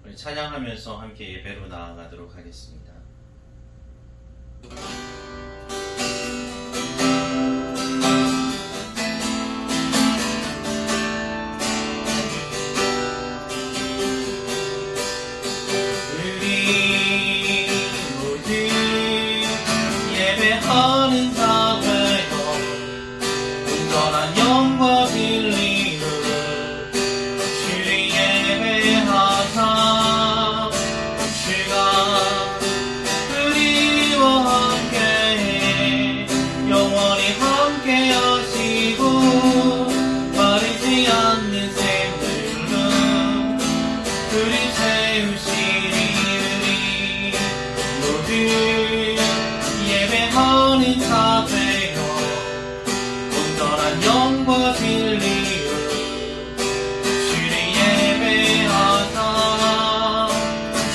우리 찬양하면서 함께 예배로 나아가도록 하겠습니다. 우리 모두 예배하는 자 되어 온전한 영과 진리로 주를 예배하자. 주가 우리와 함께해 영원히 함께하시고 마르지 않는 샘들로 우리 채우시리. 우리 모두 예배하는 자 되어 온전한 영과 진리로 주를 예배하자.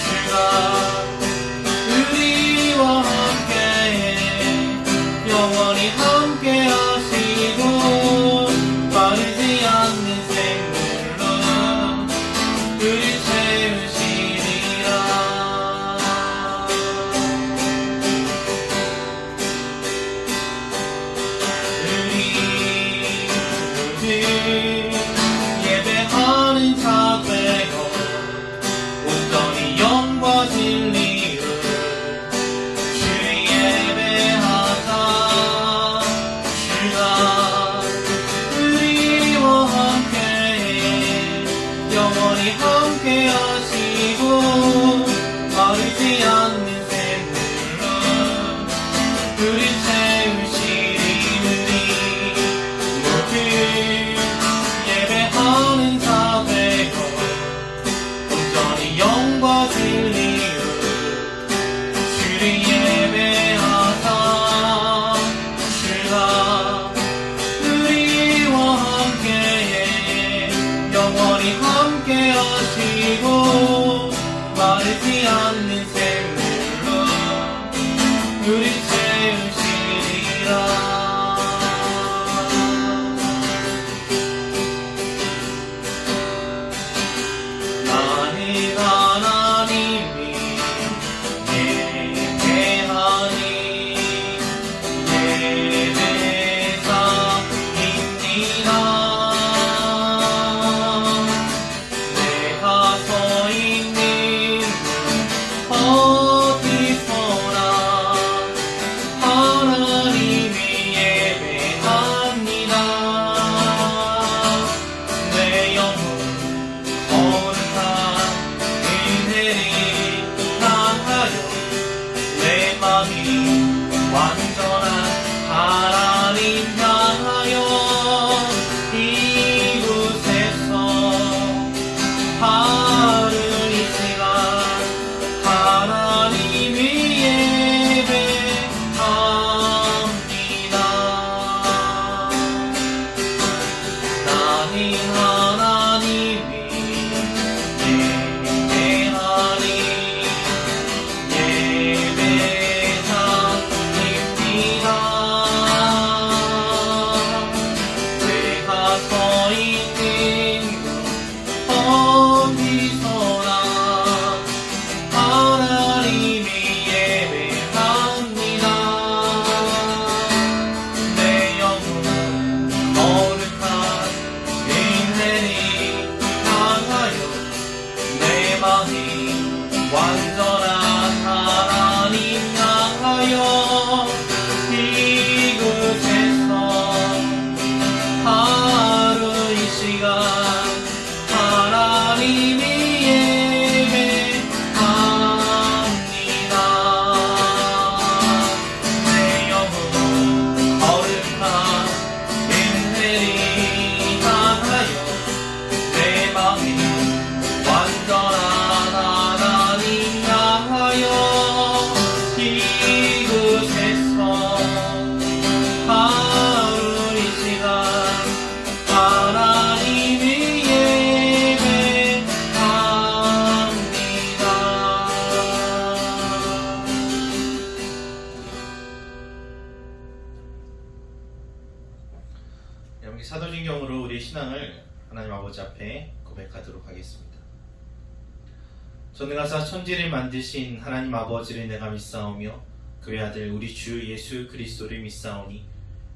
주가 우리와 함께해 영원히 함께하시고 마르지 않는 샘물로 우리 채우시리라. 우리 모두 예배하는 자 되어 온전히 영과 진리로 주를 예배하자. 주가 우리와 함께해 영원히 함께하시고 마르지 않는 샘물로 우리 채우시리. 우리 모두 예배하는 자 되어 온전히 영과 진리로 주를 예배하자. 주가 우리와 함께해 영원히 함께하시고 마르지 않는 샘물로 우리 채우시리라. 나는 하나님이 예배하니 예배자입니다. 내가 서 있는 어디서나 하나님이 예배합니다. 내 영혼 거룩한 은혜를 향하여 내 마음이 완전한 하나님 향하여 이곳에서 하루 이 시간 하나님을 예배합니다. 나는 하나님이 예배하니 예배자입니다. 내가 서 있는 곳 어디서나 하나님이 예배합니다. 내 영혼 거룩한 은혜를 향하여 내 마음이 완전한 하나님 향하여 이곳에서 하루 이 시간 하나님이 예배합니다. 내 영혼 거룩한 은혜를 향하여 내 마음이 완전한 하나님 향하여 이곳에서 하루 이 시간 하나님을 예배합니다. 여러분 사도신경으로 우리 신앙을 하나님 아버지 앞에 고백하도록 하겠습니다. 전능하사 천지를 만드신 하나님 아버지를 내가 믿사오며 그의 아들 우리 주 예수 그리스도를 믿사오니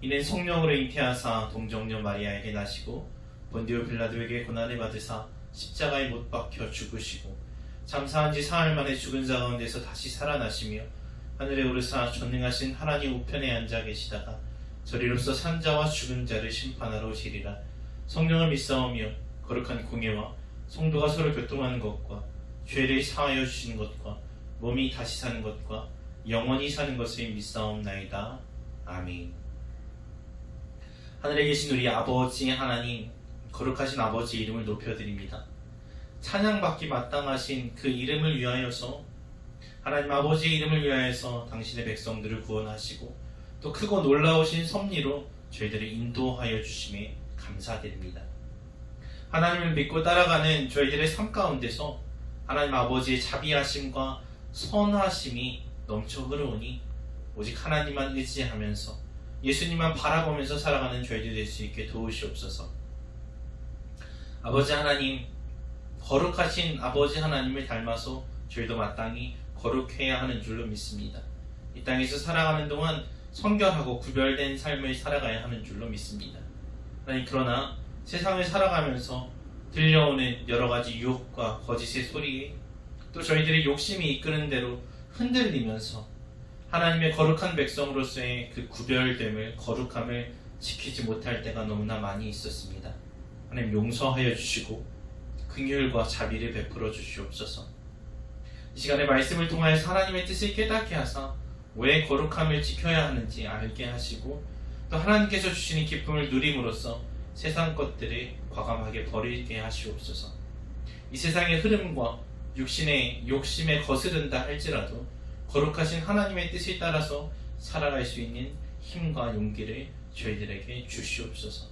이는 성령으로 잉태하사 동정녀 마리아에게 나시고 본디오 빌라도에게 고난을 받으사 십자가에 못 박혀 죽으시고 장사한 지 사흘 만에 죽은 자 가운데서 다시 살아나시며 하늘에 오르사 전능하신 하나님 우편에 앉아 계시다가 저리로서 산자와 죽은 자를 심판하러 오시리라. 성령을 믿사오며 거룩한 공예와 성도가 서로 교통하는 것과 죄를 사하여 주시는 것과 몸이 다시 사는 것과 영원히 사는 것을 믿사옵나이다. 아멘. 하늘에 계신 우리 아버지 하나님, 거룩하신 아버지 이름을 높여드립니다. 찬양받기 마땅하신 그 이름을 위하여서, 하나님 아버지의 이름을 위하여서 당신의 백성들을 구원하시고 또 크고 놀라우신 섭리로 저희들을 인도하여 주심에 감사드립니다. 하나님을 믿고 따라가는 저희들의 삶 가운데서 하나님 아버지의 자비하심과 선하심이 넘쳐 흐르오니 오직 하나님만 의지하면서 예수님만 바라보면서 살아가는 저희들 될 수 있게 도우시옵소서. 아버지 하나님, 거룩하신 아버지 하나님을 닮아서 저희도 마땅히 거룩해야 하는 줄로 믿습니다. 이 땅에서 살아가는 동안 성결하고 구별된 삶을 살아가야 하는 줄로 믿습니다. 하나님, 그러나 세상을 살아가면서 들려오는 여러가지 유혹과 거짓의 소리에 또 저희들의 욕심이 이끄는 대로 흔들리면서 하나님의 거룩한 백성으로서의 그 구별됨을, 거룩함을 지키지 못할 때가 너무나 많이 있었습니다. 하나님, 용서하여 주시고 긍휼과 자비를 베풀어 주시옵소서. 이 시간에 말씀을 통하여서 하나님의 뜻을 깨닫게 하사 왜 거룩함을 지켜야 하는지 알게 하시고 또 하나님께서 주시는 기쁨을 누림으로써 세상 것들을 과감하게 버리게 하시옵소서. 이 세상의 흐름과 육신의 욕심에 거스른다 할지라도 거룩하신 하나님의 뜻을 따라서 살아갈 수 있는 힘과 용기를 저희들에게 주시옵소서.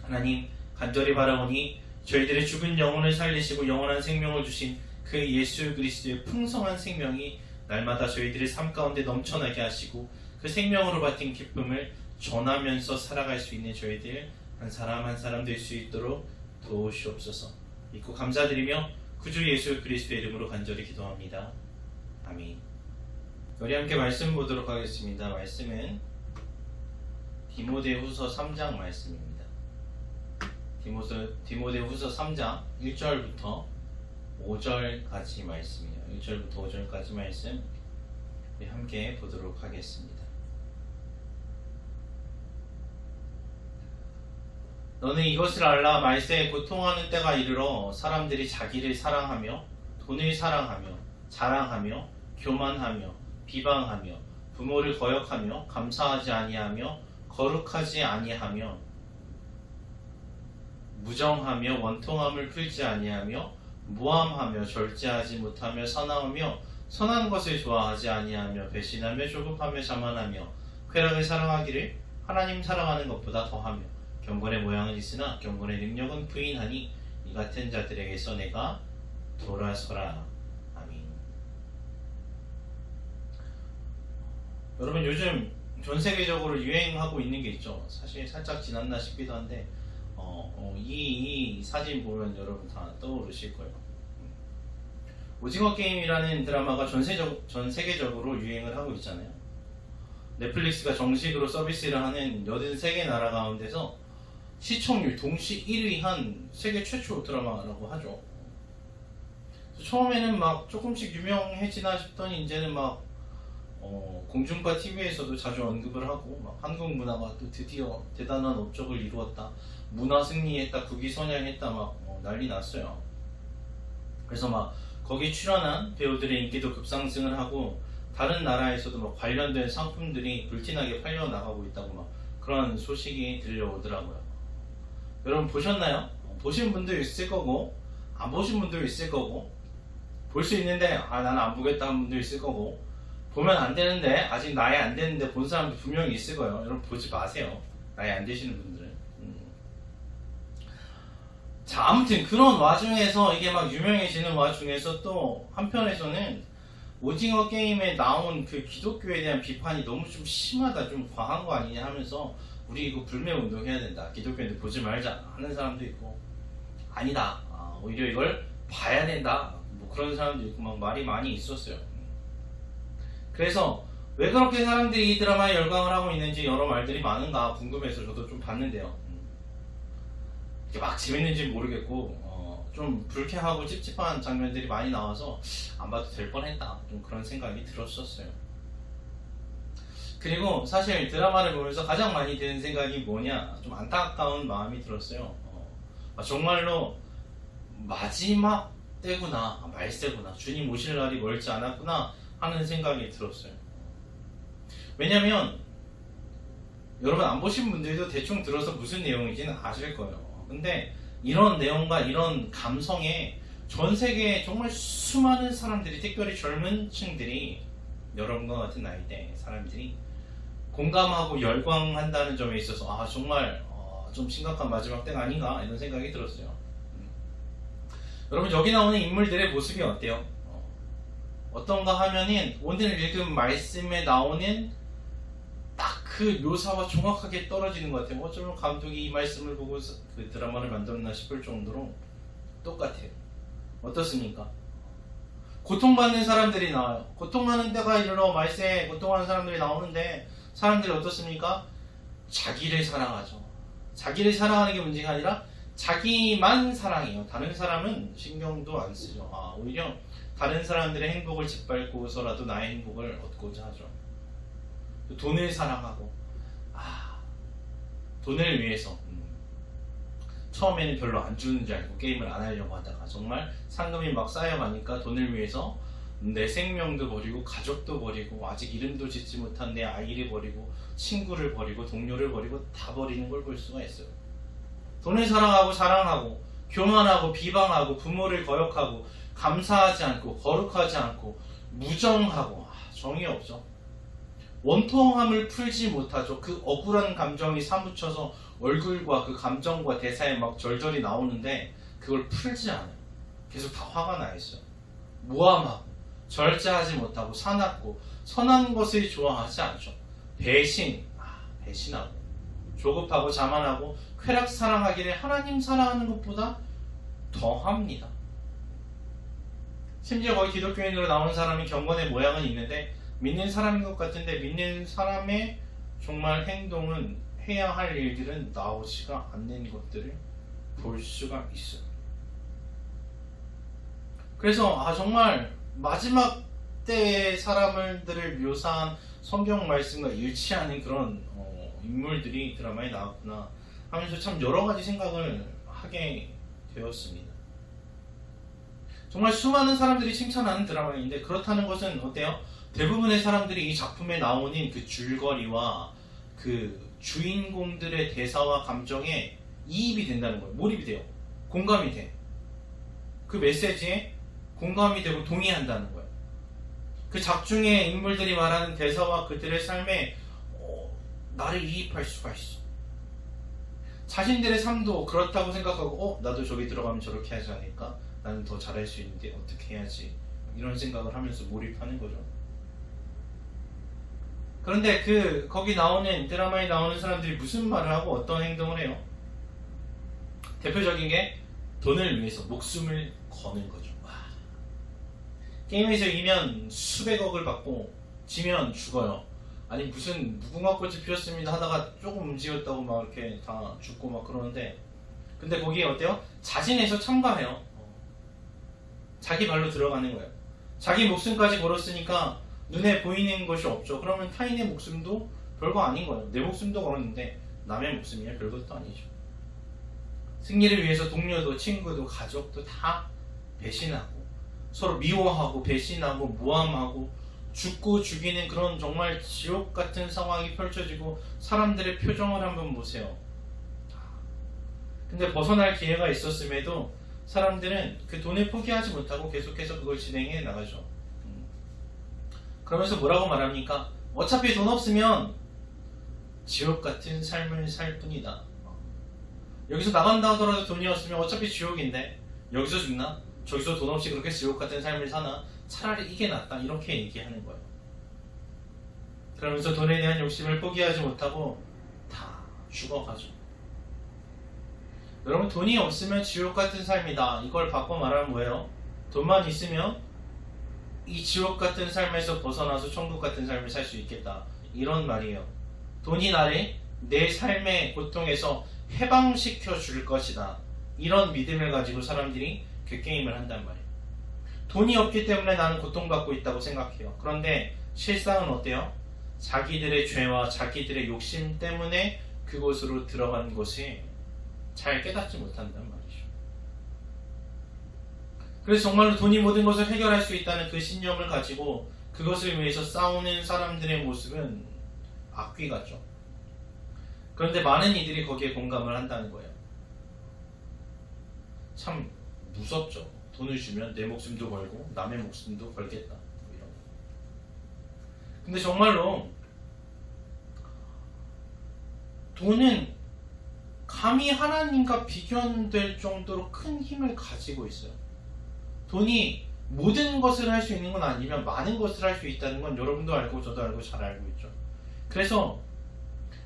하나님, 간절히 바라오니 저희들의 죽은 영혼을 살리시고 영원한 생명을 주신 그 예수 그리스도의 풍성한 생명이 날마다 저희들의 삶 가운데 넘쳐나게 하시고 그 생명으로 받은 기쁨을 전하면서 살아갈 수 있는 저희들 한 사람 한 사람 될 수 있도록 도우시옵소서. 믿고 감사드리며 구주 예수 그리스도의 이름으로 간절히 기도합니다. 아멘. 우리 함께 말씀 보도록 하겠습니다. 말씀은 디모데후서 3장 말씀입니다. 디모데후서 3장 1절부터 5절까지 말씀이에요. 1절부터 5절까지 말씀 우리 함께 보도록 하겠습니다. 너는 이것을 알라. 말세에 고통하는 때가 이르러 사람들이 자기를 사랑하며 돈을 사랑하며 자랑하며 교만하며 비방하며 부모를 거역하며 감사하지 아니하며 거룩하지 아니하며 무정하며 원통함을 풀지 아니하며 무함하며 절제하지 못하며 사나우며 선한 것을 좋아하지 아니하며 배신하며 조급하며 자만하며 쾌락을 사랑하기를 하나님 사랑하는 것보다 더하며 경건의 모양은 있으나 경건의 능력은 부인하니 이 같은 자들에게서 내가 돌아서라. 아멘. 여러분, 요즘 전 세계적으로 유행하고 있는 게 있죠. 사실 살짝 지났나 싶기도 한데 이 사진 보면 여러분 다 떠오르실 거예요. 오징어 게임이라는 드라마가 전 세계적으로 유행을 하고 있잖아요. 넷플릭스가 정식으로 서비스를 하는 83개 나라 가운데서 시청률 동시 1위 한 세계 최초 드라마라고 하죠. 처음에는 막 조금씩 유명해지나 싶더니 이제는 막 공중파 TV에서도 자주 언급을 하고 막 한국 문화가 또 드디어 대단한 업적을 이루었다, 문화 승리했다, 국위 선양했다 막 난리 났어요. 그래서 막 거기 출연한 배우들의 인기도 급상승을 하고 다른 나라에서도 막 관련된 상품들이 불티나게 팔려 나가고 있다고 막 그런 소식이 들려오더라고요. 여러분 보셨나요? 보신 분도 있을 거고 안 보신 분도 있을 거고 볼 수 있는데 나는 안 보겠다 하는 분도 있을 거고 보면 안 되는데 아직 나이 안 되는데 본 사람도 분명히 있을 거예요. 여러분 보지 마세요. 나이 안 되시는 분들은. 자, 아무튼 그런 와중에서 이게 막 유명해지는 와중에서 또 한편에서는 오징어 게임에 나온 그 기독교에 대한 비판이 너무 좀 심하다, 좀 과한 거 아니냐 하면서 우리 이거 불매운동 해야 된다, 기독교인들 보지 말자 하는 사람도 있고, 아니다, 오히려 이걸 봐야 된다, 뭐 그런 사람도 있고 막 말이 많이 있었어요. 그래서 왜 그렇게 사람들이 이 드라마에 열광을 하고 있는지 여러 말들이 많은가 궁금해서 저도 좀 봤는데요. 이게 막 재밌는지 모르겠고 좀 불쾌하고 찝찝한 장면들이 많이 나와서 안 봐도 될 뻔했다, 좀 그런 생각이 들었었어요. 그리고 사실 드라마를 보면서 가장 많이 드는 생각이 뭐냐, 좀 안타까운 마음이 들었어요. 정말로 마지막 때구나, 말세구나, 주님 오실 날이 멀지 않았구나 하는 생각이 들었어요. 왜냐면 여러분 안 보신 분들도 대충 들어서 무슨 내용인지는 아실 거예요. 근데 이런 내용과 이런 감성에 전 세계에 정말 수많은 사람들이, 특별히 젊은 층들이, 여러분과 같은 나이대 사람들이 공감하고 열광한다는 점에 있어서 정말 좀 심각한 마지막 때가 아닌가 이런 생각이 들었어요. 여러분 여기 나오는 인물들의 모습이 어때요? 어떤가 하면은 오늘 읽은 말씀에 나오는 딱 그 묘사와 정확하게 떨어지는 것 같아요. 어쩌면 감독이 이 말씀을 보고 그 드라마를 만들었나 싶을 정도로 똑같아요. 어떻습니까? 고통받는 사람들이 나와요. 고통하는 데가 이르러 말세에 고통하는 사람들이 나오는데 사람들이 어떻습니까? 자기를 사랑하죠. 자기를 사랑하는 게 문제가 아니라 자기만 사랑해요. 다른 사람은 신경도 안 쓰죠. 오히려 다른 사람들의 행복을 짓밟고서라도 나의 행복을 얻고자 하죠. 돈을 사랑하고 돈을 위해서 처음에는 별로 안 주는 줄 알고 게임을 안 하려고 하다가 정말 상금이 막 쌓여가니까 돈을 위해서 내 생명도 버리고 가족도 버리고 아직 이름도 짓지 못한 내 아이를 버리고 친구를 버리고 동료를 버리고 다 버리는 걸 볼 수가 있어요. 돈을 사랑하고 자랑하고 교만하고 비방하고 부모를 거역하고 감사하지 않고 거룩하지 않고 무정하고 정이 없죠. 원통함을 풀지 못하죠. 그 억울한 감정이 사무쳐서 얼굴과 그 감정과 대사에 막 절절히 나오는데 그걸 풀지 않아요. 계속 다 화가 나 있어요. 무함하고 절제하지 못하고 사납고 선한 것을 좋아하지 않죠. 배신하고 조급하고 자만하고 쾌락 사랑하기를 하나님 사랑하는 것보다 더합니다. 심지어 거기 기독교인으로 나오는 사람이 경건의 모양은 있는데 믿는 사람인 것 같은데 믿는 사람의 정말 행동은, 해야 할 일들은 나오지가 않는 것들을 볼 수가 있어요. 그래서 정말 마지막 때의 사람들을 묘사한 성경 말씀과 일치하는 그런 인물들이 드라마에 나왔구나 하면서 참 여러 가지 생각을 하게 되었습니다. 정말 수많은 사람들이 칭찬하는 드라마인데 그렇다는 것은 어때요? 대부분의 사람들이 이 작품에 나오는 그 줄거리와 그 주인공들의 대사와 감정에 이입이 된다는 거예요. 몰입이 돼요. 공감이 돼. 그 메시지에 공감이 되고 동의한다는 거예요. 그 작중의 인물들이 말하는 대사와 그들의 삶에 나를 이입할 수가 있어. 자신들의 삶도 그렇다고 생각하고 나도 저기 들어가면 저렇게 하지 않을까? 나는 더 잘할 수 있는데 어떻게 해야지? 이런 생각을 하면서 몰입하는 거죠. 그런데 거기 나오는, 드라마에 나오는 사람들이 무슨 말을 하고 어떤 행동을 해요? 대표적인 게 돈을 위해서 목숨을 거는 거죠. 게임에서 이기면 수백억을 받고 지면 죽어요. 아니 무슨 무궁화꽃이 피었습니다 하다가 조금 움직였다고 막 이렇게 다 죽고 막 그러는데, 근데 거기에 어때요? 자진해서 참가해요. 자기 발로 들어가는 거예요. 자기 목숨까지 걸었으니까 눈에 보이는 것이 없죠. 그러면 타인의 목숨도 별거 아닌 거예요. 내 목숨도 걸었는데 남의 목숨이야 별것도 아니죠. 승리를 위해서 동료도 친구도 가족도 다 배신하고 서로 미워하고 배신하고 모함하고 죽고 죽이는 그런 정말 지옥 같은 상황이 펼쳐지고 사람들의 표정을 한번 보세요. 근데 벗어날 기회가 있었음에도 사람들은 그 돈을 포기하지 못하고 계속해서 그걸 진행해 나가죠. 그러면서 뭐라고 말합니까? 어차피 돈 없으면 지옥 같은 삶을 살 뿐이다. 여기서 나간다 하더라도 돈이 없으면 어차피 지옥인데 여기서 죽나? 저기서 돈 없이 그렇게 지옥 같은 삶을 사나? 차라리 이게 낫다. 이렇게 얘기하는 거예요. 그러면서 돈에 대한 욕심을 포기하지 못하고 다 죽어가죠. 여러분, 돈이 없으면 지옥 같은 삶이다. 이걸 바꿔 말하면 뭐예요? 돈만 있으면 이 지옥 같은 삶에서 벗어나서 천국 같은 삶을 살 수 있겠다. 이런 말이에요. 돈이 나를 내 삶의 고통에서 해방시켜 줄 것이다. 이런 믿음을 가지고 사람들이 그 게임을 한단 말이에요. 돈이 없기 때문에 나는 고통받고 있다고 생각해요. 그런데 실상은 어때요? 자기들의 죄와 자기들의 욕심 때문에 그곳으로 들어간 것이 잘 깨닫지 못한단 말이죠. 그래서 정말로 돈이 모든 것을 해결할 수 있다는 그 신념을 가지고 그것을 위해서 싸우는 사람들의 모습은 악귀 같죠. 그런데 많은 이들이 거기에 공감을 한다는 거예요. 참 무섭죠. 돈을 주면 내 목숨도 걸고 남의 목숨도 걸겠다. 이런. 근데 정말로 돈은 감히 하나님과 비교될 정도로 큰 힘을 가지고 있어요. 돈이 모든 것을 할 수 있는 건 아니면 많은 것을 할 수 있다는 건 여러분도 알고 저도 알고 잘 알고 있죠. 그래서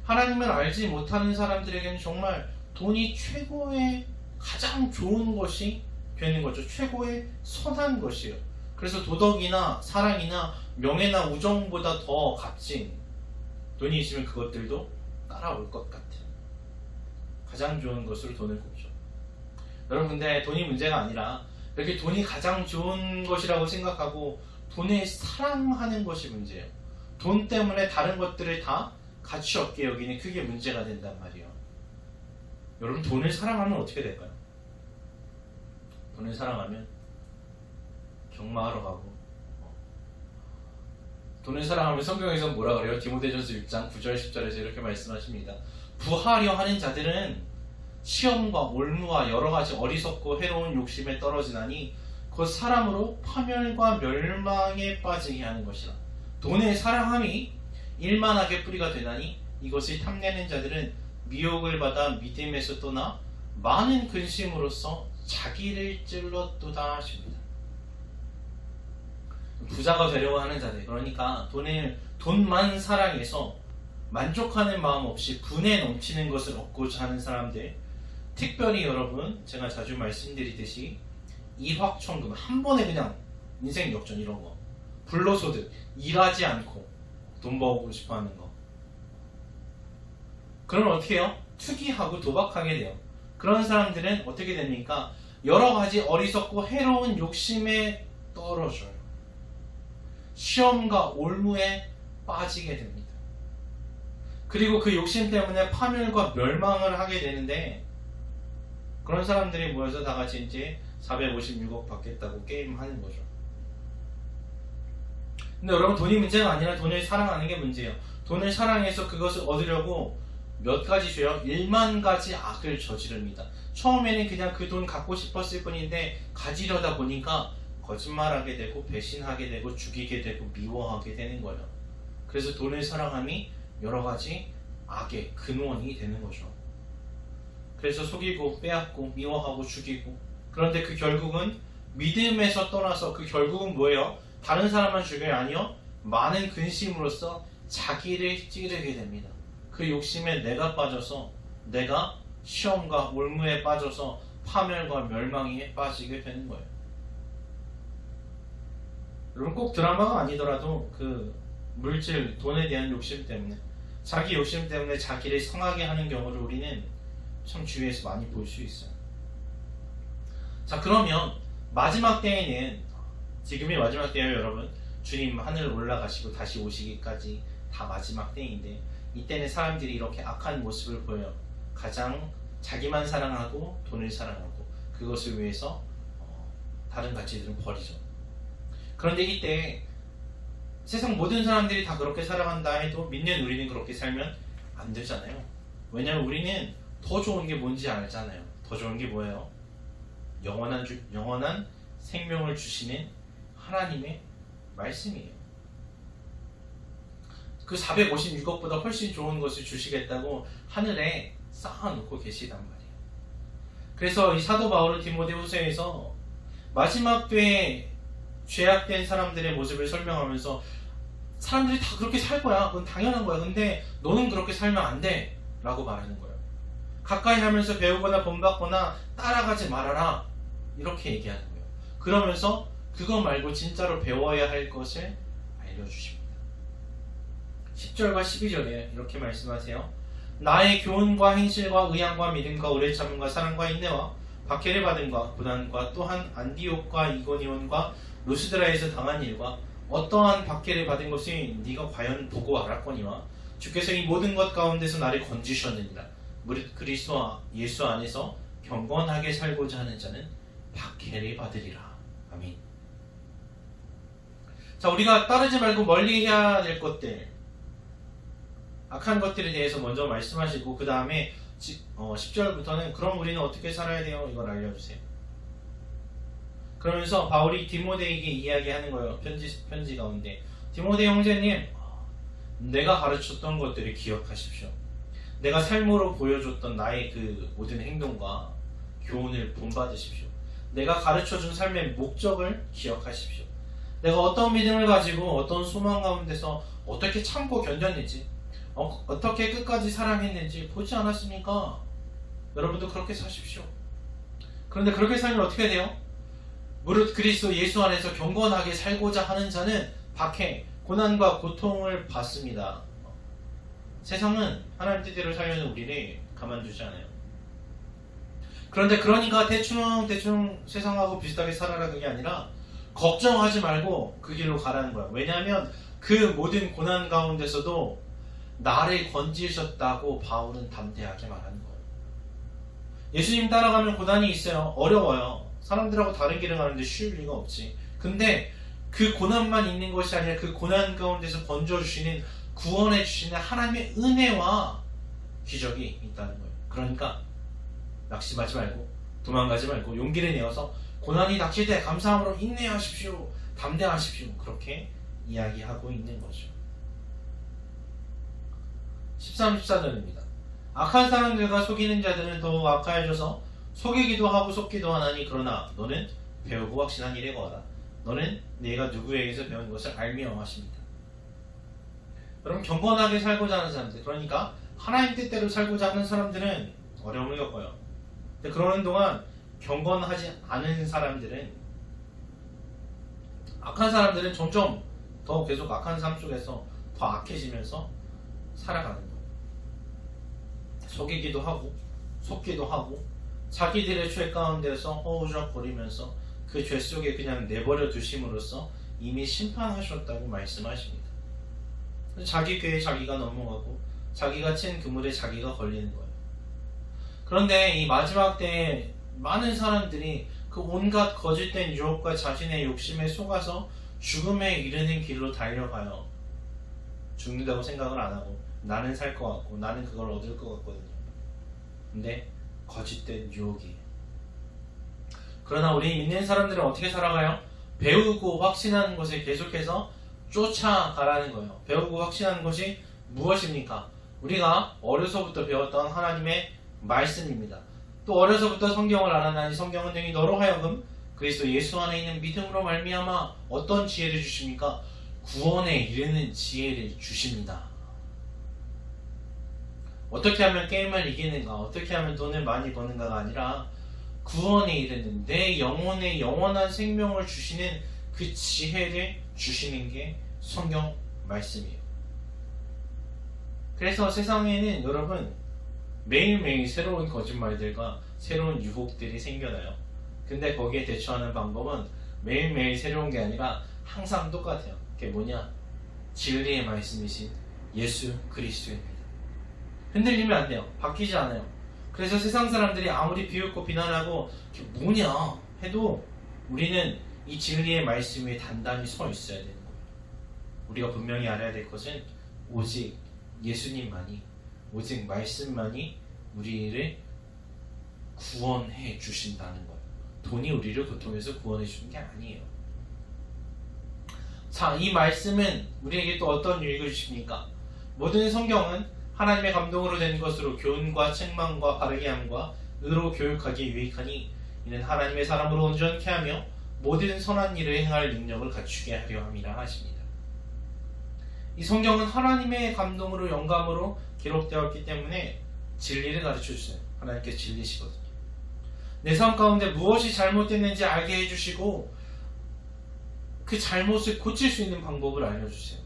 하나님을 알지 못하는 사람들에게는 정말 돈이 최고의 가장 좋은 것이 되는 거죠. 최고의 선한 것이에요. 그래서 도덕이나 사랑이나 명예나 우정보다 더 값진 돈이 있으면 그것들도 따라올 것 같아요. 가장 좋은 것으로 돈을 꼽죠. 여러분, 근데 돈이 문제가 아니라 이렇게 돈이 가장 좋은 것이라고 생각하고 돈을 사랑하는 것이 문제예요. 돈 때문에 다른 것들을 다 가치 없게 여기는 그게 문제가 된단 말이에요. 여러분, 돈을 사랑하면 어떻게 될까요? 돈을 사랑하면 경마하러 가고, 돈을 사랑하면 성경에서 뭐라 그래요? 디모데전서 6장 9절 10절에서 이렇게 말씀하십니다. 부하려 하는 자들은 시험과 올무와 여러가지 어리석고 해로운 욕심에 떨어지나니 곧 사람으로 파멸과 멸망에 빠지게 하는 것이라. 돈의 사랑함이 일만하게 뿌리가 되나니 이것을 탐내는 자들은 미혹을 받아 믿음에서 떠나 많은 근심으로써 자기를 찔렀도다 하십니다. 부자가 되려고 하는 자들, 그러니까 돈만 사랑해서 만족하는 마음 없이 분에 넘치는 것을 얻고자 하는 사람들, 특별히 여러분, 제가 자주 말씀드리듯이 일확천금, 한 번에 그냥 인생 역전 이런 거, 불로소득, 일하지 않고 돈 벌고 싶어 하는 거, 그러면 어떻게 해요? 투기하고 도박하게 돼요. 그런 사람들은 어떻게 됩니까? 여러 가지 어리석고 해로운 욕심에 떨어져요. 시험과 올무에 빠지게 됩니다. 그리고 그 욕심 때문에 파멸과 멸망을 하게 되는데, 그런 사람들이 모여서 다 같이 이제 456억 받겠다고 게임하는 거죠. 근데 여러분, 돈이 문제가 아니라 돈을 사랑하는 게 문제예요. 돈을 사랑해서 그것을 얻으려고 몇 가지 죄요? 1만 가지 악을 저지릅니다. 처음에는 그냥 그 돈 갖고 싶었을 뿐인데 가지려다 보니까 거짓말하게 되고 배신하게 되고 죽이게 되고 미워하게 되는 거예요. 그래서 돈을 사랑함이 여러 가지 악의 근원이 되는 거죠. 그래서 속이고 빼앗고 미워하고 죽이고, 그런데 그 결국은 믿음에서 떠나서 그 결국은 뭐예요? 다른 사람만 죽여야 아니요, 많은 근심으로써 자기를 찌르게 됩니다. 그 욕심에 내가 빠져서 내가 시험과 올무에 빠져서 파멸과 멸망에 빠지게 되는 거예요. 여러분, 꼭 드라마가 아니더라도 그 물질, 돈에 대한 욕심 때문에, 자기 욕심 때문에 자기를 상하게 하는 경우를 우리는 참 주위에서 많이 볼 수 있어요. 자, 그러면 마지막 때에는, 지금이 마지막 때예요 여러분. 주님 하늘 올라가시고 다시 오시기까지 다 마지막 때인데, 이때는 사람들이 이렇게 악한 모습을 보여요. 가장 자기만 사랑하고 돈을 사랑하고 그것을 위해서 다른 가치들은 버리죠. 그런데 이때 세상 모든 사람들이 다 그렇게 살아간다 해도 믿는 우리는 그렇게 살면 안 되잖아요. 왜냐하면 우리는 더 좋은 게 뭔지 알잖아요. 더 좋은 게 뭐예요? 영원한 생명을 주시는 하나님의 말씀이에요. 그 456억보다 훨씬 좋은 것을 주시겠다고 하늘에 쌓아놓고 계시단 말이에요. 그래서 이 사도 바울은 디모데후서에서 마지막 때에 죄악된 사람들의 모습을 설명하면서 사람들이 다 그렇게 살 거야. 그건 당연한 거야. 근데 너는 그렇게 살면 안 돼. 라고 말하는 거예요. 가까이 하면서 배우거나 본받거나 따라가지 말아라. 이렇게 얘기하는 거예요. 그러면서 그거 말고 진짜로 배워야 할 것을 알려주십니다. 10절과 12절에 이렇게 말씀하세요. 나의 교훈과 행실과 의향과 믿음과 오래 참음과 사랑과 인내와 박해를 받음과 고난과 또한 안디옥과 이고니온과 루스드라에서 당한 일과 어떠한 박해를 받은 것이 네가 과연 보고 알았거니와 주께서 이 모든 것 가운데서 나를 건지셨느니라. 무릇 그리스도 예수 안에서 경건하게 살고자 하는 자는 박해를 받으리라. 아멘. 자, 우리가 따르지 말고 멀리 해야 될 것들, 악한 것들에 대해서 먼저 말씀하시고 그 다음에 10절부터는 그럼 우리는 어떻게 살아야 돼요? 이걸 알려주세요. 그러면서 바울이 디모데에게 이야기하는 거예요. 편지 가운데. 디모데 형제님, 내가 가르쳤던 것들을 기억하십시오. 내가 삶으로 보여줬던 나의 그 모든 행동과 교훈을 본받으십시오. 내가 가르쳐준 삶의 목적을 기억하십시오. 내가 어떤 믿음을 가지고 어떤 소망 가운데서 어떻게 참고 견뎠는지, 어떻게 끝까지 사랑했는지 보지 않았습니까? 여러분도 그렇게 사십시오. 그런데 그렇게 살면 어떻게 돼요? 무릇 그리스도 예수 안에서 경건하게 살고자 하는 자는 박해, 고난과 고통을 받습니다. 세상은 하나님 뜻대로 살려는 우리를 가만두지 않아요. 그런데 그러니까 대충 세상하고 비슷하게 살아라 그게 아니라 걱정하지 말고 그 길로 가라는 거야. 왜냐하면 그 모든 고난 가운데서도 나를 건지셨다고 바울은 담대하게 말하는 거예요. 예수님 따라가면 고난이 있어요. 어려워요. 사람들하고 다른 길을 가는데 쉬울 리가 없지. 근데 그 고난만 있는 것이 아니라 그 고난 가운데서 건져주시는, 구원해주시는 하나님의 은혜와 기적이 있다는 거예요. 그러니까 낙심하지 말고 도망가지 말고 용기를 내어서 고난이 닥칠 때 감사함으로 인내하십시오. 담대하십시오. 그렇게 이야기하고 있는 거죠. 13, 14절입니다. 악한 사람들과 속이는 자들은 더욱 악하여져서 속이기도 하고 속기도 하나니 그러나 너는 배우고 확신한 일에 거하라. 너는 네가 누구에게서 배운 것을 알며 하십니다. 여러분, 경건하게 살고자 하는 사람들, 그러니까 하나님 뜻대로 살고자 하는 사람들은 어려움을 겪어요. 근데 그러는 동안 경건하지 않은 사람들은, 악한 사람들은 점점 더 계속 악한 삶 속에서 더 악해지면서 살아가는 거예요. 속이기도 하고 속기도 하고 자기들의 죄 가운데서 허우적거리면서 그 죄 속에 그냥 내버려 두심으로써 이미 심판하셨다고 말씀하십니다. 자기 궤에 자기가 넘어가고 자기가 친 그물에 자기가 걸리는 거예요. 그런데 이 마지막 때에 많은 사람들이 그 온갖 거짓된 유혹과 자신의 욕심에 속아서 죽음에 이르는 길로 달려가요. 죽는다고 생각을 안 하고 나는 살 것 같고 나는 그걸 얻을 것 같거든요. 근데 거짓된 유혹이에요. 그러나 우리 믿는 사람들은 어떻게 살아가요? 배우고 확신하는 것에 계속해서 쫓아가라는 거예요. 배우고 확신하는 것이 무엇입니까? 우리가 어려서부터 배웠던 하나님의 말씀입니다. 또 어려서부터 성경을 알아나니 성경은 등이 너로 하여금 그리스도 예수 안에 있는 믿음으로 말미암아 어떤 지혜를 주십니까? 구원에 이르는 지혜를 주십니다. 어떻게 하면 게임을 이기는가, 어떻게 하면 돈을 많이 버는가가 아니라 구원에 이르는 내 영혼의 영원한 생명을 주시는 그 지혜를 주시는 게 성경 말씀이에요. 그래서 세상에는 여러분 매일매일 새로운 거짓말들과 새로운 유혹들이 생겨나요. 근데 거기에 대처하는 방법은 매일매일 새로운 게 아니라 항상 똑같아요. 그게 뭐냐? 진리의 말씀이신 예수 그리스도입니다. 흔들리면 안 돼요. 바뀌지 않아요. 그래서 세상 사람들이 아무리 비웃고 비난하고 이게 뭐냐 해도 우리는 이 진리의 말씀 위에 단단히 서 있어야 되는 거예요. 우리가 분명히 알아야 될 것은 오직 예수님만이, 오직 말씀만이 우리를 구원해 주신다는 거예요. 돈이 우리를 고통에서 구원해 주는 게 아니에요. 자, 이 말씀은 우리에게 또 어떤 유익을 주십니까? 모든 성경은 하나님의 감동으로 된 것으로 교훈과 책망과 바르게 함과 의로 교육하기에 유익하니 이는 하나님의 사람으로 온전케 하며 모든 선한 일을 행할 능력을 갖추게 하려 함이라 하십니다. 이 성경은 하나님의 감동으로 영감으로 기록되었기 때문에 진리를 가르쳐 주세요. 하나님께서 진리시거든요. 내 삶 가운데 무엇이 잘못됐는지 알게 해주시고 그 잘못을 고칠 수 있는 방법을 알려주세요.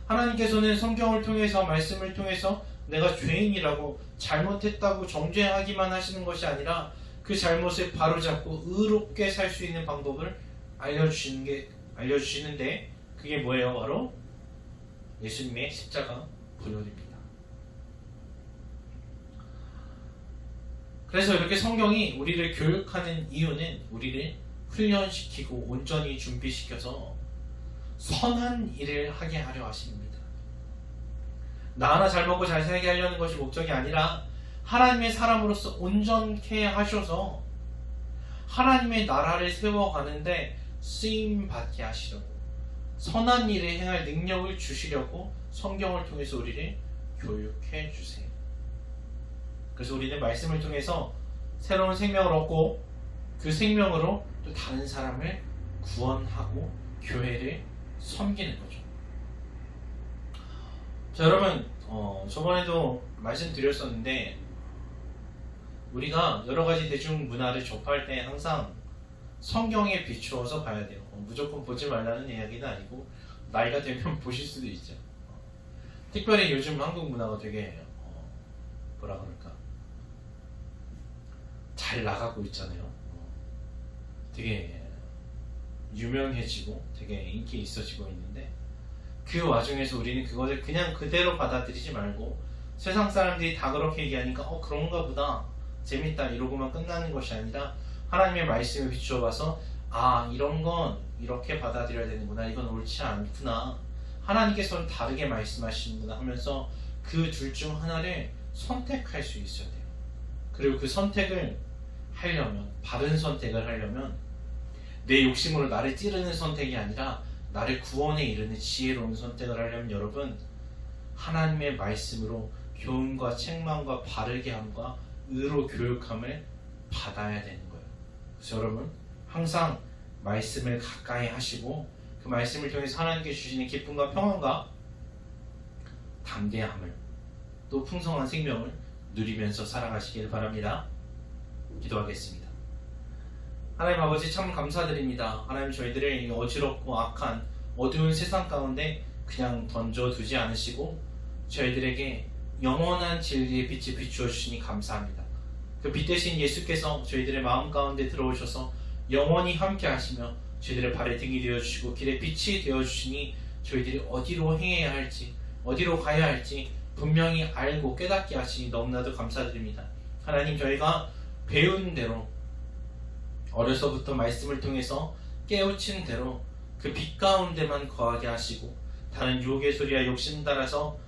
하나님께서는 성경을 통해서, 말씀을 통해서 내가 죄인이라고 잘못했다고 정죄하기만 하시는 것이 아니라 그 잘못을 바로잡고 의롭게 살 수 있는 방법을 알려주시는데, 그게 뭐예요? 바로 예수님의 십자가 부활입니다. 그래서 이렇게 성경이 우리를 교육하는 이유는 우리를 훈련시키고 온전히 준비시켜서 선한 일을 하게 하려 하십니다. 나 하나 잘 먹고 잘 살게 하려는 것이 목적이 아니라 하나님의 사람으로서 온전케 하셔서 하나님의 나라를 세워가는데 쓰임받게 하시려고, 선한 일을 행할 능력을 주시려고 성경을 통해서 우리를 교육해 주세요. 그래서 우리는 말씀을 통해서 새로운 생명을 얻고 그 생명으로 또 다른 사람을 구원하고 교회를 섬기는 거죠. 자, 여러분, 저번에도 말씀드렸었는데 우리가 여러 가지 대중 문화를 접할 때 항상 성경에 비추어서 봐야 돼요. 무조건 보지 말라는 이야기는 아니고 나이가 되면 보실 수도 있죠. 특별히 요즘 한국 문화가 되게 뭐라 그럴까, 잘 나가고 있잖아요. 되게 유명해지고 되게 인기 있어지고 있는데, 그 와중에서 우리는 그것을 그냥 그대로 받아들이지 말고 세상 사람들이 다 그렇게 얘기하니까 그런가 보다, 재밌다 이러고만 끝나는 것이 아니라 하나님의 말씀을 비추어 봐서 이런 건 이렇게 받아들여야 되는구나, 이건 옳지 않구나, 하나님께서는 다르게 말씀하시는구나 하면서 그 둘 중 하나를 선택할 수 있어야 돼요. 그리고 그 선택을 하려면, 바른 선택을 하려면 내 욕심으로 나를 찌르는 선택이 아니라 나를 구원에 이르는 지혜로운 선택을 하려면 여러분, 하나님의 말씀으로 교훈과 책망과 바르게 함과 의로 교육함을 받아야 되는 거예요. 그래서 여러분, 항상 말씀을 가까이 하시고 그 말씀을 통해서 하나님께 주시는 기쁨과 평안과 담대함을, 또 풍성한 생명을 누리면서 살아가시길 바랍니다. 기도하겠습니다. 하나님 아버지, 참 감사드립니다. 하나님, 저희들을 어지럽고 악한 어두운 세상 가운데 그냥 던져두지 않으시고 저희들에게 영원한 진리의 빛을 비추어 주시니 감사합니다. 그 빛 대신 예수께서 저희들의 마음 가운데 들어오셔서 영원히 함께 하시며 저희들의 발의 등이 되어주시고 길의 빛이 되어주시니 저희들이 어디로 행해야 할지, 어디로 가야 할지 분명히 알고 깨닫게 하시니 너무나도 감사드립니다. 하나님, 저희가 배운 대로, 어려서부터 말씀을 통해서 깨우친 대로 그 빛 가운데만 거하게 하시고 다른 유혹의 소리와 욕심 따라서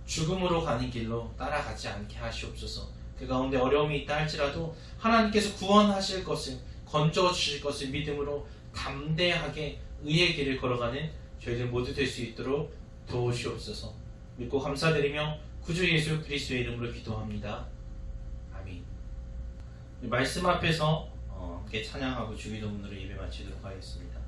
죽음으로 가는 길로 따라가지 않게 하시옵소서. 그 가운데 어려움이 있다 할지라도 하나님께서 구원하실 것을, 건져 주실 것을 믿음으로 담대하게 의의 길을 걸어가는 저희들 모두 될 수 있도록 도우시옵소서. 믿고 감사드리며 구주 예수 그리스도의 이름으로 기도합니다. 아멘. 말씀 앞에서 함께 찬양하고 주기도문으로 예배 마치도록 하겠습니다.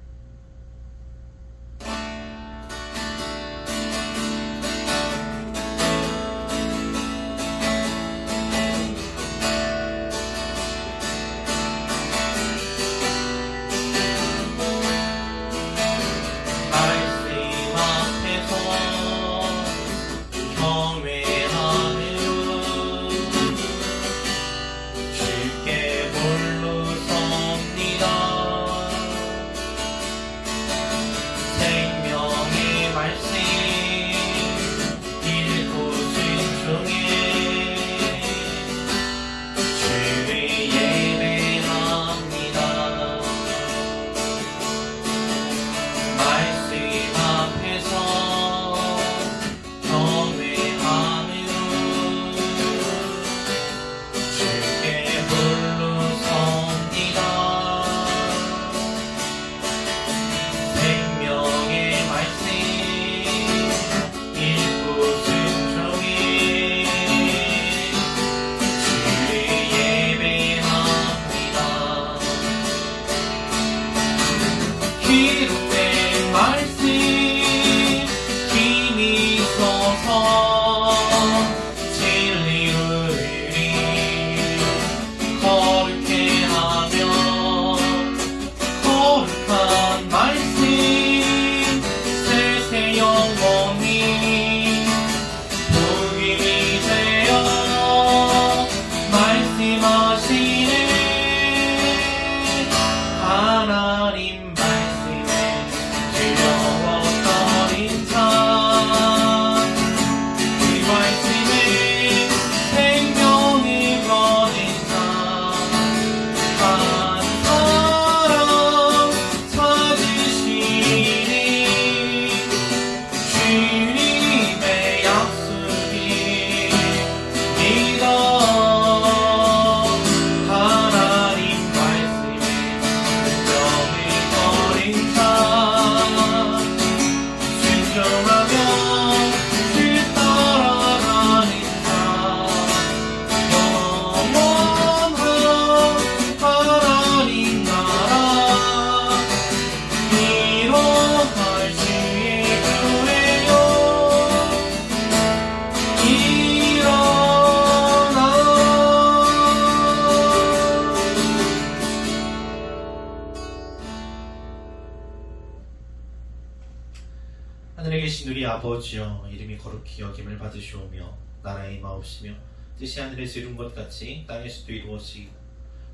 거룩한 말씀 계신 우리 아버지여, 이름이 거룩히 여김을 받으시오며 나라의 임하옵시며 뜻이 하늘에서 이룬 것 같이 땅에서도 이루어지고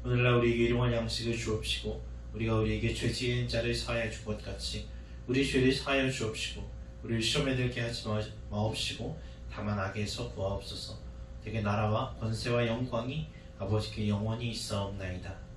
오늘날 우리에게 일용할 양식을 주옵시고 우리가 우리에게 죄 지은 자를 사하여 준 것 같이 우리 죄를 사하여 주옵시고 우리를 시험에 들게 하지 마옵시고 다만 악에서 구하옵소서. 되게 나라와 권세와 영광이 아버지께 영원히 있사옵나이다.